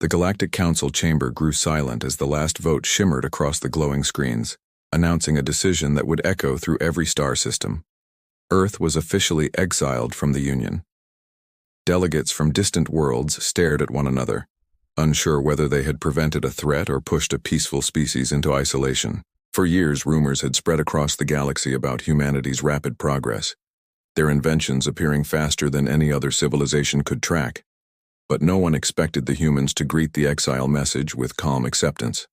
The Galactic Council chamber grew silent as the last vote shimmered across the glowing screens, announcing a decision that would echo through every star system. Earth was officially exiled from the Union. Delegates from distant worlds stared at one another, unsure whether they had prevented a threat or pushed a peaceful species into isolation. For years, rumors had spread across the galaxy about humanity's rapid progress, their inventions appearing faster than any other civilization could track. But no one expected the humans to greet the exile message with calm acceptance.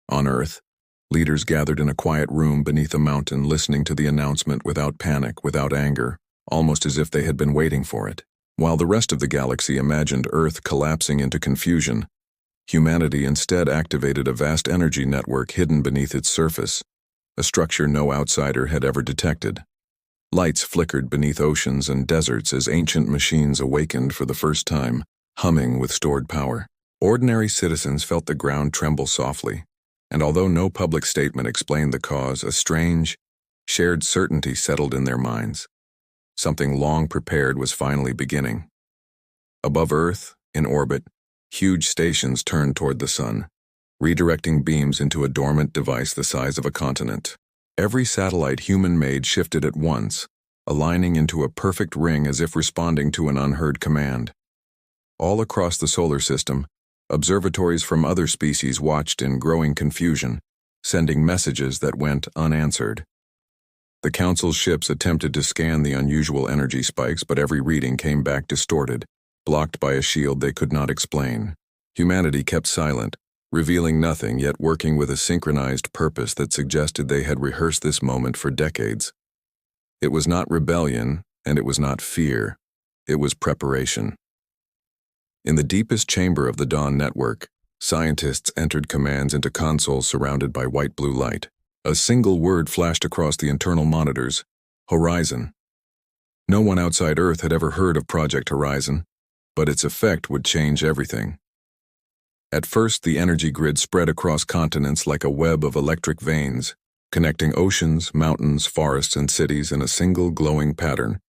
On Earth, leaders gathered in a quiet room beneath a mountain, listening to the announcement without panic, without anger, almost as if they had been waiting for it. While the rest of the galaxy imagined Earth collapsing into confusion, humanity instead activated a vast energy network hidden beneath its surface, a structure no outsider had ever detected. Lights flickered beneath oceans and deserts as ancient machines awakened for the first time, humming with stored power. Ordinary citizens felt the ground tremble softly, and although no public statement explained the cause, a strange, shared certainty settled in their minds. Something long prepared was finally beginning. Above Earth, in orbit, huge stations turned toward the sun, redirecting beams into a dormant device the size of a continent. Every satellite human-made shifted at once, aligning into a perfect ring as if responding to an unheard command. All across the solar system, observatories from other species watched in growing confusion, sending messages that went unanswered. The Council's ships attempted to scan the unusual energy spikes, but every reading came back distorted, blocked by a shield they could not explain. Humanity kept silent, revealing nothing, yet working with a synchronized purpose that suggested they had rehearsed this moment for decades. It was not rebellion, and it was not fear. It was preparation. In the deepest chamber of the Dawn network, scientists entered commands into consoles surrounded by white-blue light. A single word flashed across the internal monitors: Horizon. No one outside Earth had ever heard of Project Horizon, but its effect would change everything. At first, the energy grid spread across continents like a web of electric veins, connecting oceans, mountains, forests, and cities in a single glowing pattern,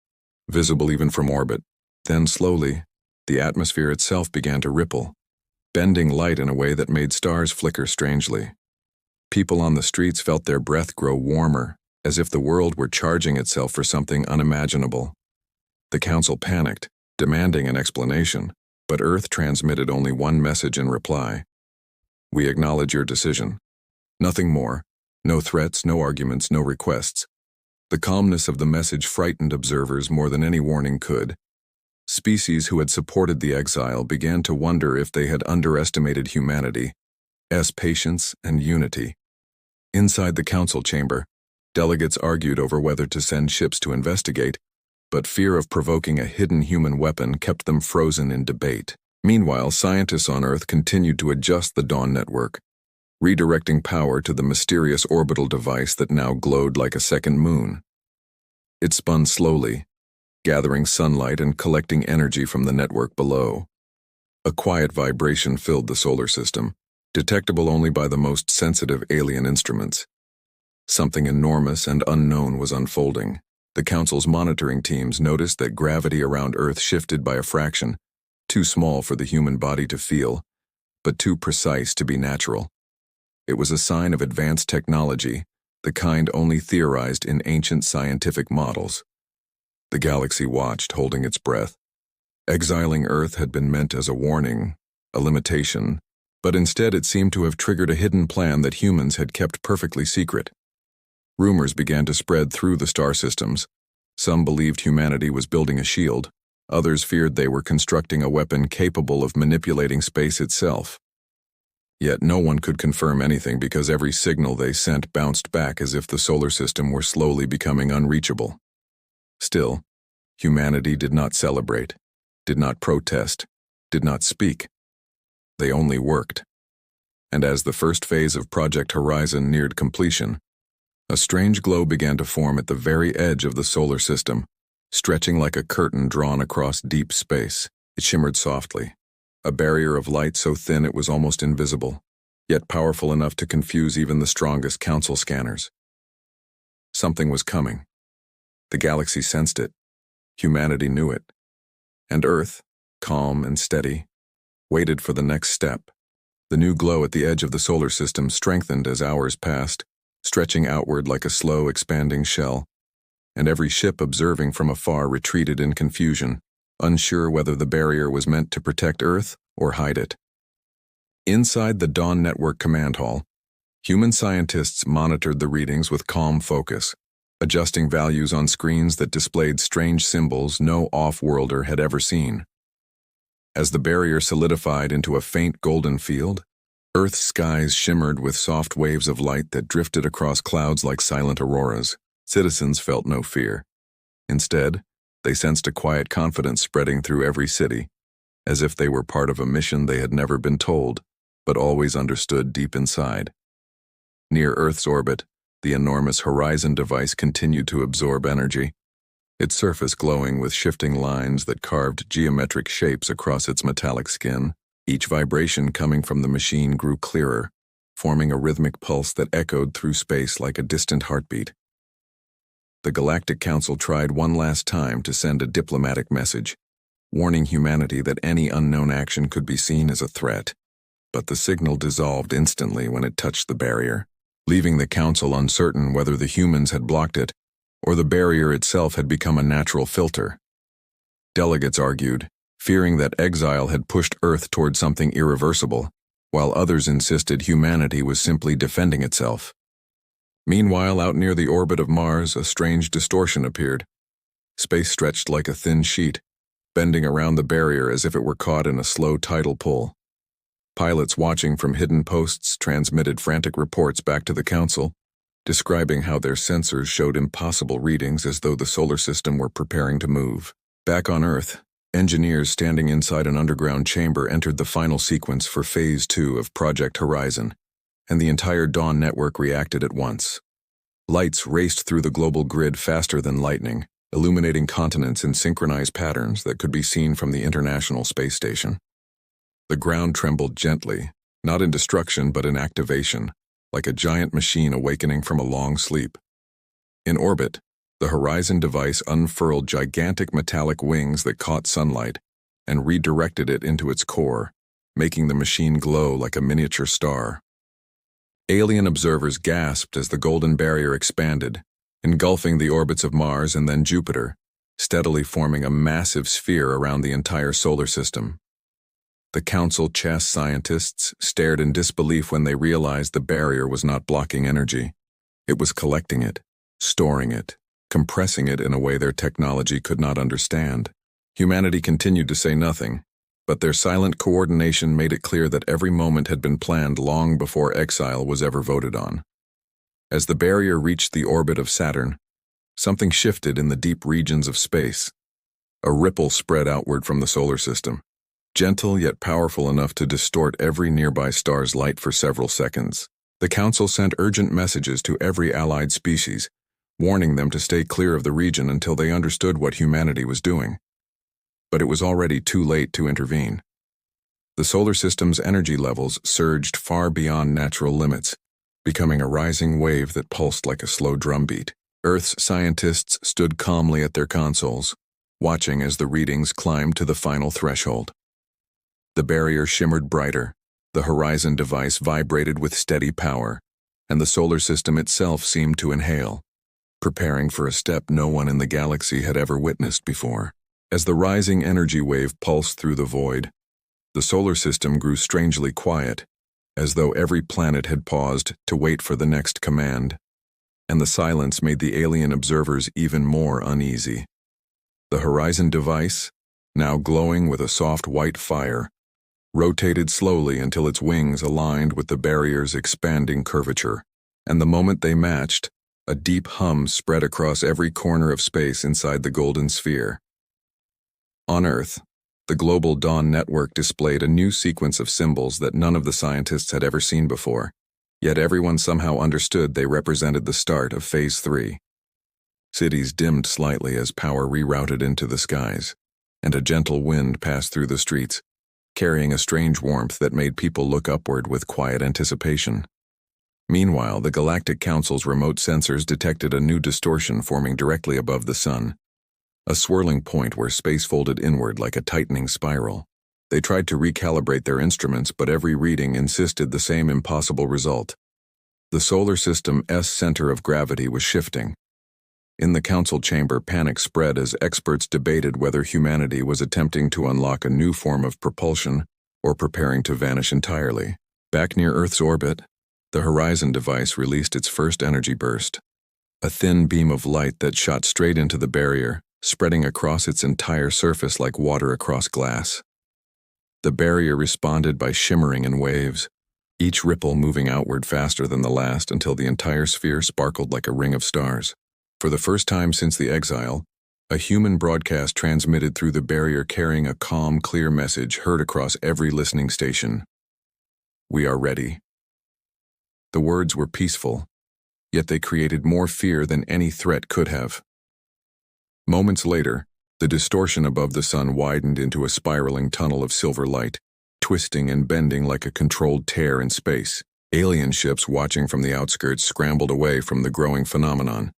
visible even from orbit. Then slowly, the atmosphere itself began to ripple, bending light in a way that made stars flicker strangely. People on the streets felt their breath grow warmer, as if the world were charging itself for something unimaginable. The Council panicked, demanding an explanation, but Earth transmitted only one message in reply: "We acknowledge your decision." Nothing more. No threats, no arguments, no requests. The calmness of the message frightened observers more than any warning could. Species who had supported the exile began to wonder if they had underestimated humanity's patience and unity. Inside the Council chamber, delegates argued over whether to send ships to investigate, but fear of provoking a hidden human weapon kept them frozen in debate. Meanwhile, scientists on Earth continued to adjust the Dawn network, redirecting power to the mysterious orbital device that now glowed like a second moon. It spun slowly, gathering sunlight and collecting energy from the network below. A quiet vibration filled the solar system, detectable only by the most sensitive alien instruments. Something enormous and unknown was unfolding. The Council's monitoring teams noticed that gravity around Earth shifted by a fraction, too small for the human body to feel, but too precise to be natural. It was a sign of advanced technology, the kind only theorized in ancient scientific models. The galaxy watched, holding its breath. Exiling Earth had been meant as a warning, a limitation, but instead it seemed to have triggered a hidden plan that humans had kept perfectly secret. Rumors began to spread through the star systems. Some believed humanity was building a shield. Others feared they were constructing a weapon capable of manipulating space itself. Yet no one could confirm anything because every signal they sent bounced back as if the solar system were slowly becoming unreachable. Still, humanity did not celebrate, did not protest, did not speak. They only worked. And as the first phase of Project Horizon neared completion, a strange glow began to form at the very edge of the solar system, stretching like a curtain drawn across deep space. It shimmered softly, a barrier of light so thin it was almost invisible, yet powerful enough to confuse even the strongest Council scanners. Something was coming. The galaxy sensed it. Humanity knew it. And Earth, calm and steady, waited for the next step. The new glow at the edge of the solar system strengthened as hours passed, stretching outward like a slow, expanding shell, and every ship observing from afar retreated in confusion, unsure whether the barrier was meant to protect Earth or hide it. Inside the Dawn Network command hall, human scientists monitored the readings with calm focus, adjusting values on screens that displayed strange symbols no off-worlder had ever seen. As the barrier solidified into a faint golden field, Earth's skies shimmered with soft waves of light that drifted across clouds like silent auroras. Citizens felt no fear. Instead, they sensed a quiet confidence spreading through every city, as if they were part of a mission they had never been told, but always understood deep inside. Near Earth's orbit, the enormous Horizon device continued to absorb energy, its surface glowing with shifting lines that carved geometric shapes across its metallic skin. Each vibration coming from the machine grew clearer, forming a rhythmic pulse that echoed through space like a distant heartbeat. The Galactic Council tried one last time to send a diplomatic message, warning humanity that any unknown action could be seen as a threat. But the signal dissolved instantly when it touched the barrier, leaving the Council uncertain whether the humans had blocked it or the barrier itself had become a natural filter. Delegates argued, fearing that Exile had pushed Earth toward something irreversible, while others insisted humanity was simply defending itself. Meanwhile, out near the orbit of Mars, a strange distortion appeared. Space stretched like a thin sheet, bending around the barrier as if it were caught in a slow tidal pull. Pilots watching from hidden posts transmitted frantic reports back to the Council, describing how their sensors showed impossible readings as though the solar system were preparing to move. Back on Earth, engineers standing inside an underground chamber entered the final sequence for Phase 2 of Project Horizon, and the entire Dawn network reacted at once. Lights raced through the global grid faster than lightning, illuminating continents in synchronized patterns that could be seen from the International Space Station. The ground trembled gently, not in destruction but in activation, like a giant machine awakening from a long sleep. In orbit, the Horizon device unfurled gigantic metallic wings that caught sunlight and redirected it into its core, making the machine glow like a miniature star. Alien observers gasped as the golden barrier expanded, engulfing the orbits of Mars and then Jupiter, steadily forming a massive sphere around the entire solar system. The Council chess scientists stared in disbelief when they realized the barrier was not blocking energy. It was collecting it, storing it, compressing it in a way their technology could not understand. Humanity continued to say nothing, but their silent coordination made it clear that every moment had been planned long before Exile was ever voted on. As the barrier reached the orbit of Saturn, something shifted in the deep regions of space. A ripple spread outward from the solar system, gentle yet powerful enough to distort every nearby star's light for several seconds. The Council sent urgent messages to every allied species, warning them to stay clear of the region until they understood what humanity was doing. But it was already too late to intervene. The solar system's energy levels surged far beyond natural limits, becoming a rising wave that pulsed like a slow drumbeat. Earth's scientists stood calmly at their consoles, watching as the readings climbed to the final threshold. The barrier shimmered brighter, the Horizon device vibrated with steady power, and the solar system itself seemed to inhale, preparing for a step no one in the galaxy had ever witnessed before. As the rising energy wave pulsed through the void, the solar system grew strangely quiet, as though every planet had paused to wait for the next command, and the silence made the alien observers even more uneasy. The Horizon device, now glowing with a soft white fire, rotated slowly until its wings aligned with the barrier's expanding curvature, and the moment they matched, a deep hum spread across every corner of space inside the golden sphere. On Earth, the global Dawn network displayed a new sequence of symbols that none of the scientists had ever seen before, yet everyone somehow understood they represented the start of Phase 3. Cities dimmed slightly as power rerouted into the skies, and a gentle wind passed through the streets, carrying a strange warmth that made people look upward with quiet anticipation. Meanwhile, the Galactic Council's remote sensors detected a new distortion forming directly above the sun, a swirling point where space folded inward like a tightening spiral. They tried to recalibrate their instruments, but every reading insisted the same impossible result. The solar system's center of gravity was shifting. In the council chamber, panic spread as experts debated whether humanity was attempting to unlock a new form of propulsion or preparing to vanish entirely. Back near Earth's orbit, the Horizon device released its first energy burst. A thin beam of light that shot straight into the barrier, spreading across its entire surface like water across glass. The barrier responded by shimmering in waves, each ripple moving outward faster than the last until the entire sphere sparkled like a ring of stars. For the first time since the Exile, a human broadcast transmitted through the barrier carrying a calm, clear message heard across every listening station. "We are ready." The words were peaceful, yet they created more fear than any threat could have. Moments later, the distortion above the sun widened into a spiraling tunnel of silver light, twisting and bending like a controlled tear in space. Alien ships watching from the outskirts scrambled away from the growing phenomenon,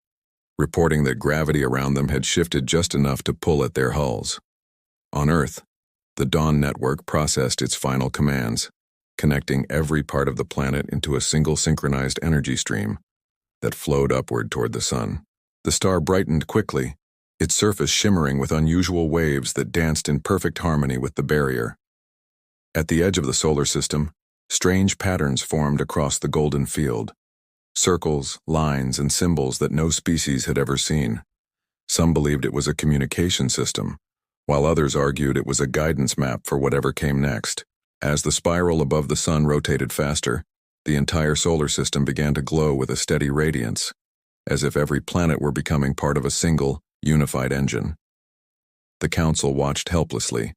reporting that gravity around them had shifted just enough to pull at their hulls. On Earth, the Dawn network processed its final commands, connecting every part of the planet into a single synchronized energy stream that flowed upward toward the sun. The star brightened quickly, its surface shimmering with unusual waves that danced in perfect harmony with the barrier. At the edge of the solar system, strange patterns formed across the golden field. Circles, lines, and symbols that no species had ever seen. Some believed it was a communication system, while others argued it was a guidance map for whatever came next. As the spiral above the sun rotated faster, the entire solar system began to glow with a steady radiance, as if every planet were becoming part of a single, unified engine. The Council watched helplessly,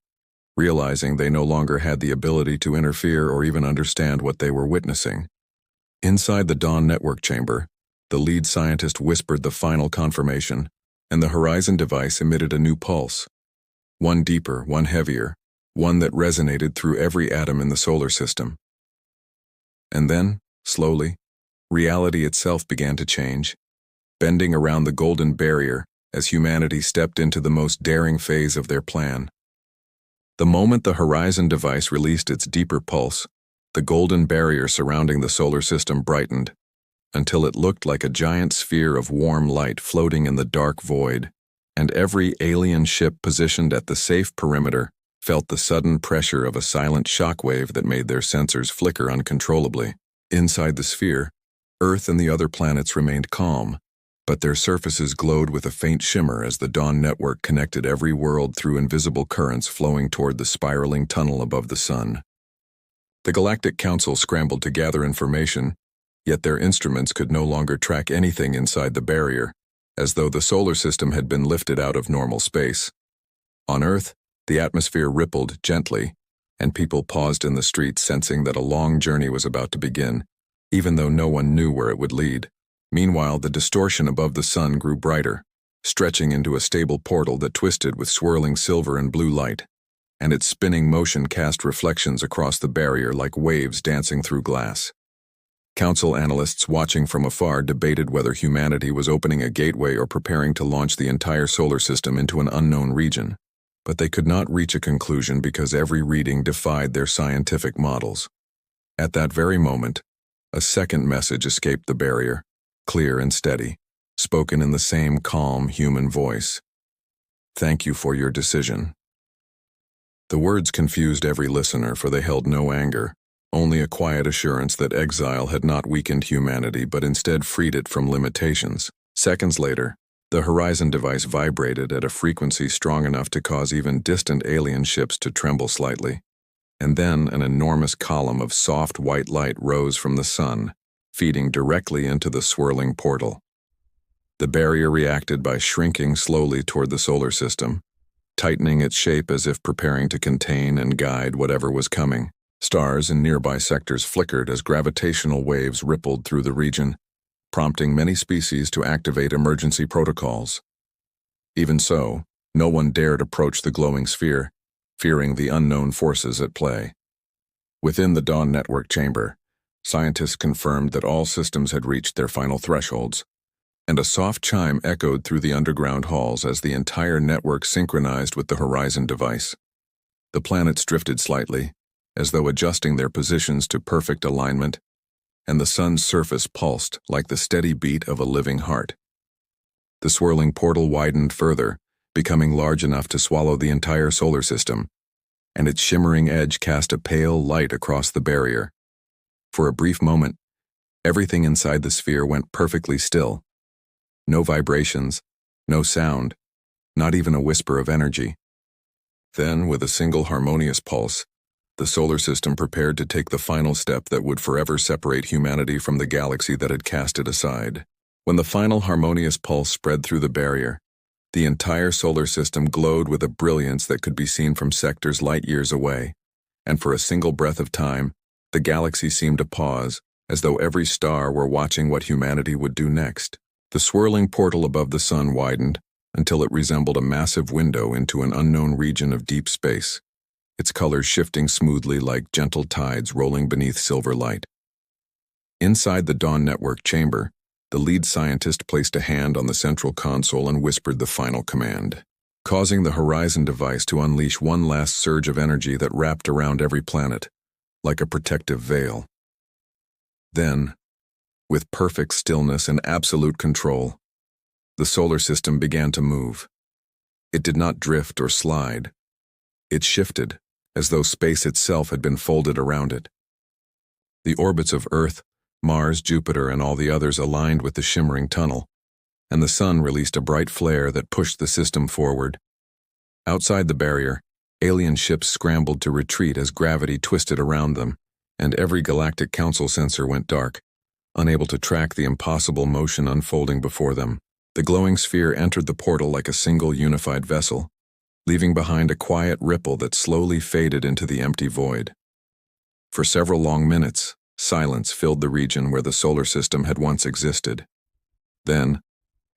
realizing they no longer had the ability to interfere or even understand what they were witnessing. Inside the Dawn network chamber, the lead scientist whispered the final confirmation, and the Horizon device emitted a new pulse. One deeper, one heavier, one that resonated through every atom in the solar system. And then, slowly, reality itself began to change, bending around the golden barrier as humanity stepped into the most daring phase of their plan. The moment the Horizon device released its deeper pulse, the golden barrier surrounding the solar system brightened, until it looked like a giant sphere of warm light floating in the dark void, and every alien ship positioned at the safe perimeter felt the sudden pressure of a silent shockwave that made their sensors flicker uncontrollably. Inside the sphere, Earth and the other planets remained calm, but their surfaces glowed with a faint shimmer as the Dawn network connected every world through invisible currents flowing toward the spiraling tunnel above the sun. The Galactic Council scrambled to gather information, yet their instruments could no longer track anything inside the barrier, as though the solar system had been lifted out of normal space. On Earth, the atmosphere rippled gently, and people paused in the streets sensing that a long journey was about to begin, even though no one knew where it would lead. Meanwhile, the distortion above the sun grew brighter, stretching into a stable portal that twisted with swirling silver and blue light, and its spinning motion cast reflections across the barrier like waves dancing through glass. Council analysts watching from afar debated whether humanity was opening a gateway or preparing to launch the entire solar system into an unknown region, but they could not reach a conclusion because every reading defied their scientific models. At that very moment, a second message escaped the barrier, clear and steady, spoken in the same calm human voice. "Thank you for your decision." The words confused every listener, for they held no anger, only a quiet assurance that Exile had not weakened humanity but instead freed it from limitations. Seconds later, the Horizon device vibrated at a frequency strong enough to cause even distant alien ships to tremble slightly. And then an enormous column of soft white light rose from the sun, feeding directly into the swirling portal. The barrier reacted by shrinking slowly toward the solar system, tightening its shape as if preparing to contain and guide whatever was coming. Stars in nearby sectors flickered as gravitational waves rippled through the region, prompting many species to activate emergency protocols. Even so, no one dared approach the glowing sphere, fearing the unknown forces at play. Within the Dawn network chamber, scientists confirmed that all systems had reached their final thresholds, and a soft chime echoed through the underground halls as the entire network synchronized with the Horizon device. The planets drifted slightly, as though adjusting their positions to perfect alignment, and the sun's surface pulsed like the steady beat of a living heart. The swirling portal widened further, becoming large enough to swallow the entire solar system, and its shimmering edge cast a pale light across the barrier. For a brief moment, everything inside the sphere went perfectly still. No vibrations, no sound, not even a whisper of energy. Then, with a single harmonious pulse, the solar system prepared to take the final step that would forever separate humanity from the galaxy that had cast it aside. When the final harmonious pulse spread through the barrier, the entire solar system glowed with a brilliance that could be seen from sectors light-years away, and for a single breath of time, the galaxy seemed to pause, as though every star were watching what humanity would do next. The swirling portal above the sun widened until it resembled a massive window into an unknown region of deep space, its colors shifting smoothly like gentle tides rolling beneath silver light. Inside the Dawn Network chamber, the lead scientist placed a hand on the central console and whispered the final command, causing the Horizon device to unleash one last surge of energy that wrapped around every planet, like a protective veil. Then, with perfect stillness and absolute control, the solar system began to move. It did not drift or slide. It shifted, as though space itself had been folded around it. The orbits of Earth, Mars, Jupiter, and all the others aligned with the shimmering tunnel, and the sun released a bright flare that pushed the system forward. Outside the barrier, alien ships scrambled to retreat as gravity twisted around them, and every Galactic Council sensor went dark, unable to track the impossible motion unfolding before them. The glowing sphere entered the portal like a single unified vessel, leaving behind a quiet ripple that slowly faded into the empty void. For several long minutes, silence filled the region where the solar system had once existed. Then,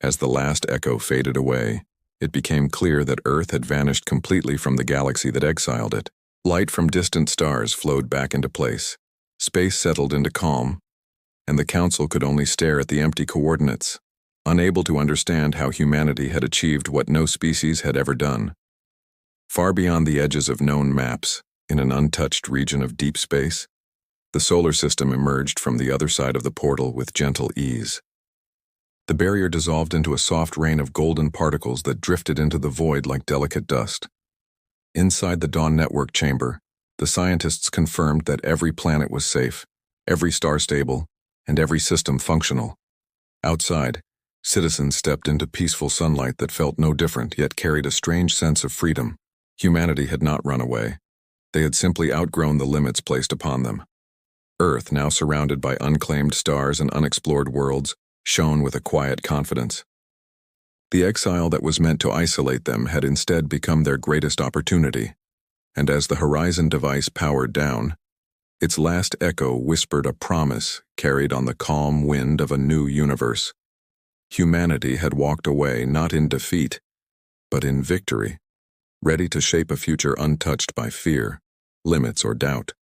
as the last echo faded away, it became clear that Earth had vanished completely from the galaxy that exiled it. Light from distant stars flowed back into place. Space settled into calm, and the Council could only stare at the empty coordinates, unable to understand how humanity had achieved what no species had ever done. Far beyond the edges of known maps, in an untouched region of deep space, the solar system emerged from the other side of the portal with gentle ease. The barrier dissolved into a soft rain of golden particles that drifted into the void like delicate dust. Inside the Dawn Network chamber, the scientists confirmed that every planet was safe, every star stable, and every system functional. Outside, citizens stepped into peaceful sunlight that felt no different yet carried a strange sense of freedom. Humanity had not run away. They had simply outgrown the limits placed upon them. Earth, now surrounded by unclaimed stars and unexplored worlds, shone with a quiet confidence. The exile that was meant to isolate them had instead become their greatest opportunity, and as the Horizon device powered down, its last echo whispered a promise carried on the calm wind of a new universe. Humanity had walked away not in defeat, but in victory, ready to shape a future untouched by fear, limits, or doubt.